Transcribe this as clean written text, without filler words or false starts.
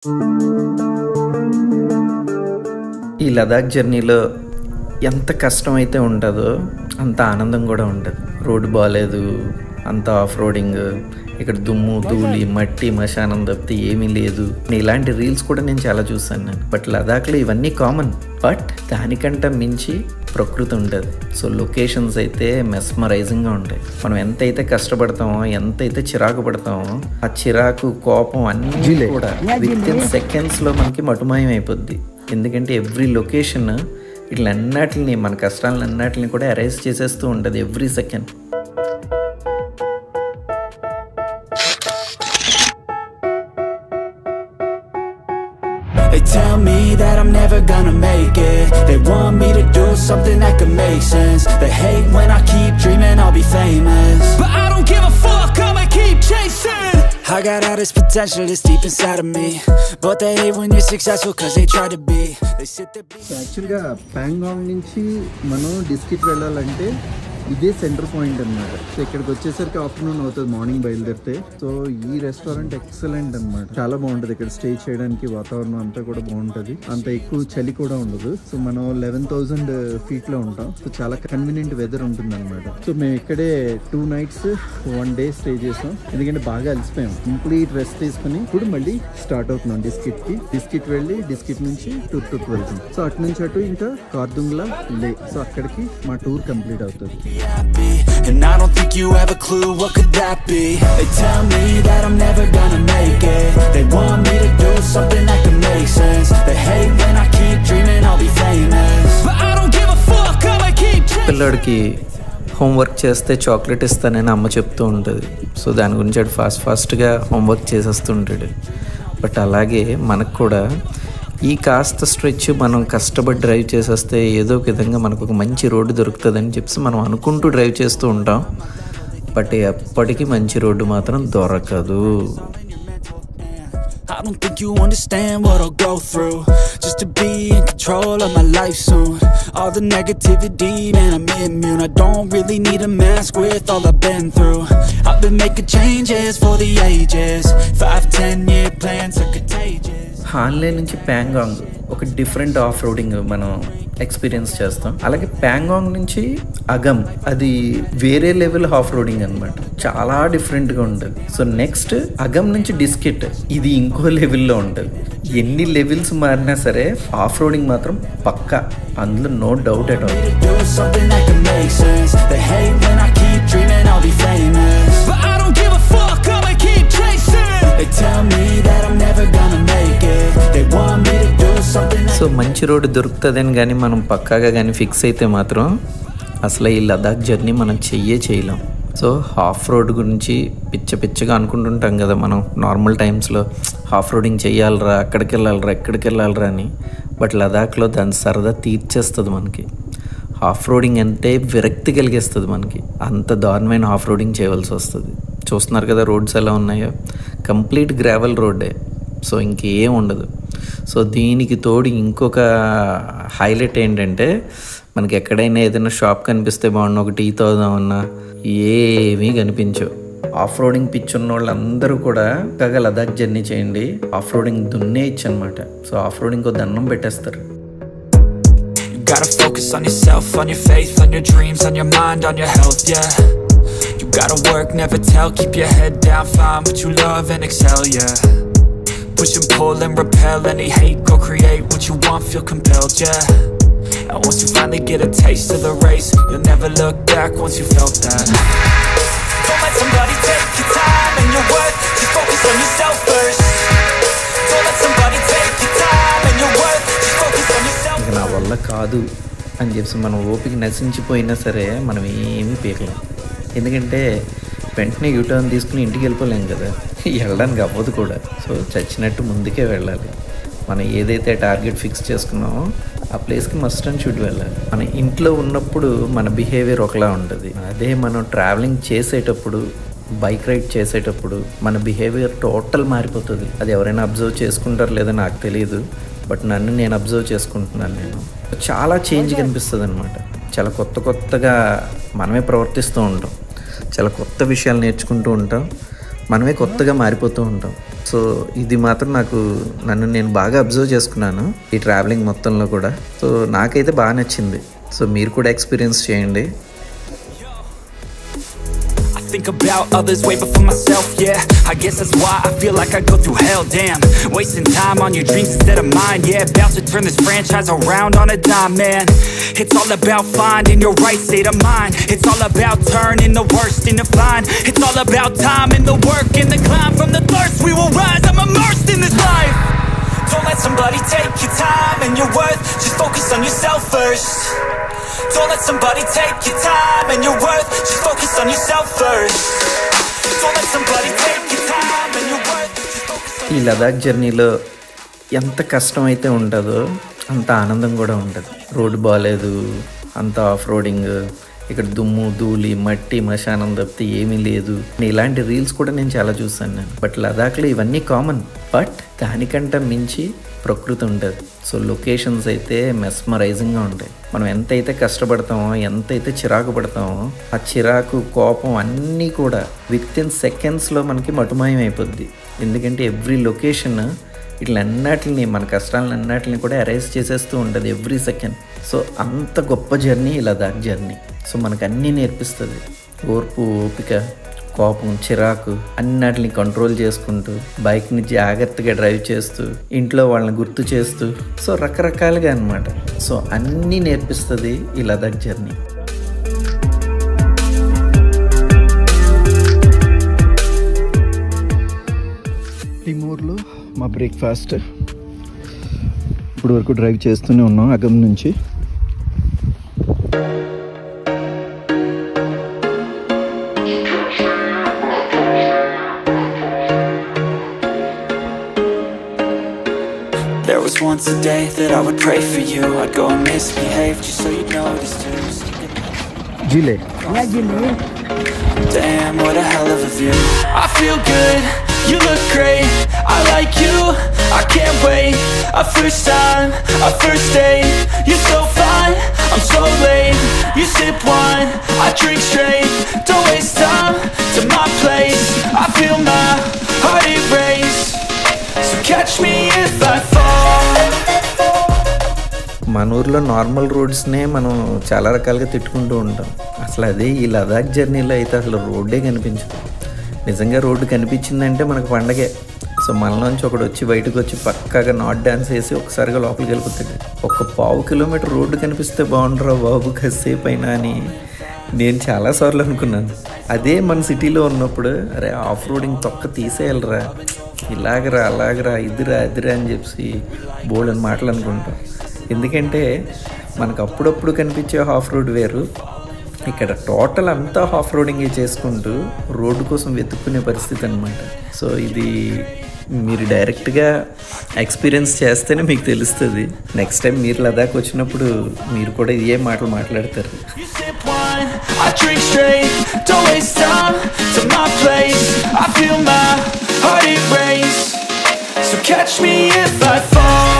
ఈ లదాఖ్ జర్నీలో ఎంత కష్టమైతే ఉంటుందో అంత ఆనందం కూడా ఉంటుంది. రోడ్డు బాగాలేదు, అంత ఆఫ్ రోడింగ్, ఇక్కడ దుమ్ము ధూళి మట్టి మశానం తప్పితే ఏమీ లేదు. ఇలాంటి రీల్స్ కూడా నేను చాలా చూసాను. బట్ లదాఖ్లో ఇవన్నీ కామన్. బట్ దానికంటే మించి ప్రకృతి ఉంటుంది. సో లొకేషన్స్ అయితే మెస్మరైజింగ్గా ఉంటాయి. మనం ఎంతైతే కష్టపడతామో, ఎంతైతే చిరాకు పడతామో, ఆ చిరాకు కోపం అన్నీ కూడా విత్ ఇన్ సెకండ్స్లో మనకి మటుమాయం అయిపోద్ది. ఎందుకంటే ఎవ్రీ లొకేషన్ వీటిలన్నిటిని, మన కష్టాలన్నిటిని కూడా అరైజ్ చేసేస్తూ ఉంటుంది every second. They tell me that I'm never gonna make it. They want me to do something that could make sense. They hate when I keep dreaming I'll be famous, but I don't give a fuck, I'ma keep chasing. I got all this potential that's deep inside of me, but they hate when you're successful cause they try to be. They sit there. యాక్చువల్గా ప్యాంగాంగ్ నుంచి మనం district వెళ్ళాలంటే ఇదే centre point అనమాట. So ఇక్కడికి వచ్చేసరికి afternoon అవుతుంది morning బయలుదేరితే. సో ఈ రెస్టారెంట్ ఎక్సలెంట్ అనమాట, చాలా బాగుంటుంది. ఇక్కడ స్టే చేయడానికి వాతావరణం అంతా కూడా బాగుంటుంది, అంత ఎక్కువ చలి కూడా ఉండదు. సో మనం 11,000 feet లో ఉంటాం. సో చాలా కన్వీనియంట్ వెదర్ ఉంటుంది అనమాట. సో మేము ఇక్కడే 2 nights 1 day స్టే చేసాం, ఎందుకంటే బాగా అలసిపోయాం. కంప్లీట్ రెస్ట్ తీసుకుని ఇప్పుడు మళ్ళీ స్టార్ట్ అవుతున్నాం డిస్కిట్ వెళ్ళి డిస్కిట్ నుంచి టుర్టుక్ వెళ్తాం. సో అటు నుంచి అటు ఇంకా కార్దుంగ్లా లే. సో అక్కడికి మా టూర్ కంప్లీట్ అవుతుంది. And I don't think you have a clue what could that be. They tell me that I'm never gonna make it. They want me to do something that could make sense. They hate when I keep dreaming I'll be famous, but I don't give a fuck, I'ma keep chasing. పిల్లడికి homework చేస్తే chocolate ఇస్తానని అమ్మ చెప్తూ ఉంటుంది. So దాని గురించి అటు ఫాస్ట్గా హోంవర్క్ చేసేస్తుంటాడు. బట్ అలాగే మనకు కూడా ఈ కాస్త స్ట్రెచ్ మనం కష్టపడి డ్రైవ్ చేసేస్తే ఏదో ఒక విధంగా మనకు ఒక మంచి రోడ్డు దొరుకుతుందని చెప్పి మనం అనుకుంటూ డ్రైవ్ చేస్తూ ఉంటాం. బట్ ఎప్పటికీ మంచి రోడ్డు మాత్రం దొరకదు. I don't think you understand what I'll go through just to be in control of my life soon. All the negativity, man, I'm immune. I don't really need a mask with all I've been through. I've been making changes for the ages. 5-10 year plans are contagious. Hanle నుంచి ప్యాంగాంగ్ ఒక different off roading మనం experience చేస్తాం. అలాగే ప్యాంగాంగ్ నుంచి అగమ్, అది వేరే level off roading అనమాట, చాలా డిఫరెంట్గా ఉంటుంది. సో నెక్స్ట్ అగమ్ నుంచి డిస్కిట్, ఇది ఇంకో లెవెల్లో ఉంటుంది. ఎన్ని లెవెల్స్ మారినా సరే ఆఫ్ రోడింగ్ మాత్రం పక్కా, అందులో no doubt at all. So మంచి రోడ్డు దొరుకుతుందని కానీ మనం పక్కాగా కానీ ఫిక్స్ అయితే మాత్రం అసలు ఈ లదాఖ్ జర్నీ మనం చేయలేం. సో హాఫ్ రోడ్ గురించి పిచ్చగా అనుకుంటుంటాం కదా మనం నార్మల్ టైమ్స్లో, హాఫ్ రోడింగ్ చేయాలరా, అక్కడికి వెళ్ళాలరా అని. బట్ లదాఖ్లో దాని సరదా తీర్చేస్తుంది మనకి. హాఫ్ రోడింగ్ అంటే విరక్తి కలిగేస్తుంది మనకి, అంత దారుణమైన హాఫ్ రోడింగ్ చేయవలసి వస్తుంది. చూస్తున్నారు కదా రోడ్స్ ఎలా ఉన్నాయో, కంప్లీట్ గ్రావెల్ రోడ్డే. సో ఇంకేం ఉండదు. సో దీనికి తోడు ఇంకొక హైలైట్ ఏంటంటే, మనకి ఎక్కడైనా ఏదైనా షాప్ కనిపిస్తే బాగుండు, ఒక టీ తాగుదామన్నా ఏమీ కనిపించవు. ఆఫ్ రోడింగ్ పిచ్ ఉన్న వాళ్ళందరూ కూడా చక్కగా లదాఖ్ జర్నీ చేయండి, ఆఫ్ రోడింగ్ దున్నే ఇచ్చు అనమాట. సో ఆఫ్ రోడింగ్ ఒక దండం పెట్టేస్తారు. Gotta focus on yourself, on your faith, on your dreams, on your mind, on your health, yeah. You gotta work, never tell, keep your head down, find what you love and excel, yeah. Push and pull and repel any hate, go create what you want, feel compelled, yeah. And once you finally get a taste of the race, you'll never look back once you felt that. Don't let somebody take your time and your worth, just focus on yourself first. Don't let somebody take your time and your worth, just focus on yourself. ఇక నా వల్ల కాదు అని చెప్పి మనం ఓపిక నశించిపోయినా సరే మనం ఏమీ పీకలేం. ఎందుకంటే వెంటనే యూటర్న్ తీసుకుని ఇంటికి వెళ్ళిపోలేం కదా, వెళ్ళడానికి అవ్వదు కూడా. సో చచ్చినట్టు ముందుకే వెళ్ళాలి. మనం ఏదైతే టార్గెట్ ఫిక్స్ చేసుకున్నామో ఆ ప్లేస్కి మస్ట్ అండ్ షుడ్ వెళ్ళాలి. మన ఇంట్లో ఉన్నప్పుడు మన బిహేవియర్ ఒకలా ఉంటుంది, అదే మనం ట్రావెలింగ్ చేసేటప్పుడు, బైక్ రైడ్ చేసేటప్పుడు మన బిహేవియర్ టోటల్ మారిపోతుంది. అది ఎవరైనా అబ్జర్వ్ చేసుకుంటారో లేదో నాకు తెలియదు, బట్ నన్ను నేను అబ్జర్వ్ చేసుకుంటున్నాను. నేను చాలా చేంజ్ కనిపిస్తుంది అనమాట. చాలా కొత్తగా మనమే ప్రవర్తిస్తూ ఉంటాం, చాలా కొత్త విషయాలు నేర్చుకుంటూ ఉంటాం. మనమే కొత్తగా మారిపోతూ ఉంటాం. సో ఇది మాత్రం నన్ను నేను బాగా అబ్జర్వ్ చేసుకున్నాను ఈ ట్రావెలింగ్ మొత్తంలో కూడా. సో నాకైతే బాగా నచ్చింది. సో మీరు కూడా ఎక్స్పీరియన్స్ చేయండి. Think about others way before myself, yeah. I guess that's why I feel like I go through hell, damn. Wasting time on your dreams instead of mine, yeah. About to turn this franchise around on a dime, man. It's all about finding your right state of mind. It's all about turning the worst into fine. It's all about time and the work and the climb. From the thirst we will rise, I'm immersed in this life. Don't let somebody take your time and your worth. Just focus on yourself first. Don't let somebody take your time and your worth. Just focus on yourself first. Don't let somebody take your time and your worth. Just focus on ఈ లదాఖ్ జర్నీలో ఎంత కష్టం అయితే ఉంటుందో అంత ఆనందం కూడా ఉంటుంది. రోడ్డు బాగాలేదు, అంత ఆఫ్ రోడింగ్, ఇక్కడ దుమ్ము ధూళి మట్టి మశానం తప్పితే ఏమీ లేదు. ఇలాంటి రీల్స్ కూడా నేను చాలా చూసాను నేను. బట్ లదాఖ్లో ఇవన్నీ కామన్. బట్ దానికంటే మించి ప్రకృతి ఉంటుంది. సో లొకేషన్స్ అయితే మెస్మరైజింగ్గా ఉంటాయి. మనం ఎంతైతే కష్టపడతామో, ఎంతైతే చిరాకు పడతామో, ఆ చిరాకు కోపం అన్నీ కూడా వితిన్ సెకండ్స్లో మనకి మటుమాయం అయిపోద్ది. ఎందుకంటే ఎవ్రీ లొకేషన్ వీటిలన్నిటిని, మన కష్టాలన్నిటిని కూడా అరైజ్ చేసేస్తూ ఉంటుంది ఎవ్రీ సెకండ్. సో అంత గొప్ప జర్నీ లదాఖ్ జర్నీ. సో మనకు అన్నీ నేర్పిస్తుంది. ఓర్పు, ఓపిక, కోపం, చిరాకు అన్నిటిని కంట్రోల్ చేసుకుంటూ బైక్ని జాగ్రత్తగా డ్రైవ్ చేస్తూ ఇంట్లో వాళ్ళని గుర్తు చేస్తూ సో రకరకాలుగా అన్నమాట. సో అన్నీ నేర్పిస్తుంది ఈ లదాఖ్ జర్నీ. టిమూర్లో మా బ్రేక్ఫాస్ట్. ఇప్పుడు వరకు డ్రైవ్ చేస్తూనే ఉన్నాం అగం నుంచి. There was once a day that I would pray for you. I'd go and misbehave just so you'd notice too. జిలే. Damn, what a hell of a view. I feel good, you look great. I like you, I can't wait. A first time, a first date. You're so fine, I'm so late. You sip wine, I drink straight. Don't waste time to my place. I feel my heart erase. So catch me if I fall. మన ఊర్లో normal రోడ్స్నే మనం చాలా రకాలుగా తిట్టుకుంటూ ఉంటాం. అసలు అదే ఈ లదాఖ్ జర్నీలో అయితే అసలు రోడ్డే కనిపించదు. నిజంగా రోడ్డు కనిపించిందంటే మనకు పండగే. సో మనలోంచి ఒకడు వచ్చి బయటకు వచ్చి పక్కాగా నాట్ డ్యాన్స్ వేసి ఒకసారిగా లోపలికి వెళ్ళిపోతాడు. ఒక 1/2 కిలోమీటర్ రోడ్డు కనిపిస్తే బాగుండరా బాబు కాసేపు అయినా అని నేను చాలాసార్లు అనుకున్నాను. అదే మన సిటీలో ఉన్నప్పుడు అరే ఆఫ్ రోడింగ్ తొక్క తీసేయాలరా, ఇలాగరా అలాగరా ఇదిరా అదిరా అని చెప్పి బోల్డని మాటలు అనుకుంటాం. ఎందుకంటే మనకు అప్పుడప్పుడు కనిపించే ఆఫ్ రోడ్ వేరు, ఇక్కడ టోటల్ అంతా ఆఫ్ రోడింగే చేసుకుంటూ రోడ్డు కోసం వెతుక్కునే పరిస్థితి అనమాట. సో ఇది మీరు డైరెక్ట్గా ఎక్స్పీరియన్స్ చేస్తేనే మీకు తెలుస్తుంది. నెక్స్ట్ టైం మీరు లదాఖ్ వచ్చినప్పుడు మీరు కూడా ఇదే మాటలు మాట్లాడతారు. So catch me if I fall.